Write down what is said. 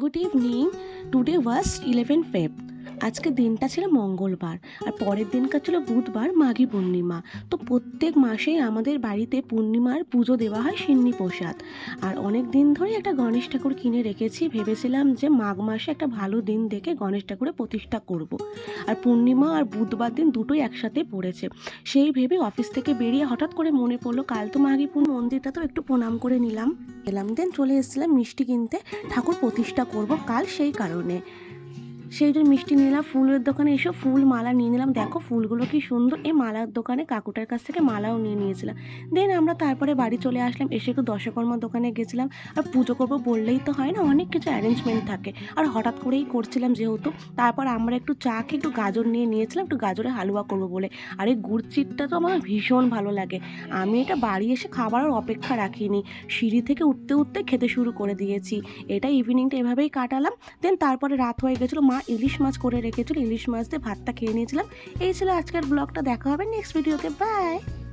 Good evening. Today ওয়াজ 11 Feb. আজকে দিনটা ছিল মঙ্গলবার আর পরের দিনকার ছিল বুধবার, মাঘী পূর্ণিমা। তো প্রত্যেক মাসেই আমাদের বাড়িতে পূর্ণিমার পুজো দেওয়া হয় সিন্নি প্রসাদ। আর অনেক দিন ধরে একটা গণেশ ঠাকুর কিনে রেখেছি, ভেবেছিলাম যে মাঘ মাসে একটা ভালো দিন দেখে গণেশ ঠাকুরের প্রতিষ্ঠা করব। আর পূর্ণিমা আর বুধবার দিন দুটোই একসাথে পড়েছে, সেই ভেবে অফিস থেকে বেরিয়ে হঠাৎ করে মনে পড়লো কাল তো মাঘী মন্দিরটা তো একটু প্রণাম করে নিলাম। এলাম দেন চলে এসেছিলাম মিষ্টি কিনতে, ঠাকুর প্রতিষ্ঠা করব কাল, সেই কারণে সেই জন্য মিষ্টি নিলাম। ফুলের দোকানে এসে ফুল মালা নিয়ে নিলাম। দেখো ফুলগুলো কি সুন্দর। এই মালার দোকানে কাকুটার কাছ থেকে মালাও নিয়ে নিয়েছিলাম। দেন আমরা তারপরে বাড়ি চলে আসলাম। এসে একটু দশকর্মা দোকানে গেছিলাম। আর পুজো করবো বললেই তো হয় না, অনেক কিছু অ্যারেঞ্জমেন্ট থাকে, আর হঠাৎ করেই করছিলাম যেহেতু। তারপর আমরা একটু চা খেয়ে একটু গাজর নিয়ে নিয়েছিলাম, একটু গাজরের হালুয়া করবো বলে। আর এই গুড় চিটটা তো আমার ভীষণ ভালো লাগে। আমি এটা বাড়ি এসে খাবার আর অপেক্ষা রাখিনি, সিঁড়ি থেকে উঠতে উঠতে খেতে শুরু করে দিয়েছি। এটা ইভিনিংটা এভাবেই কাটালাম। দেন তারপরে রাত হয়ে গেছিলো, মা ইলিশ মাছ করে রেখেছিল, ইলিশ মাছ দিয়ে ভাতটা খেয়ে নিয়েছিলাম। এই ছিল আজকের ব্লগটা। দেখা হবে নেক্সট ভিডিওতে। বাই।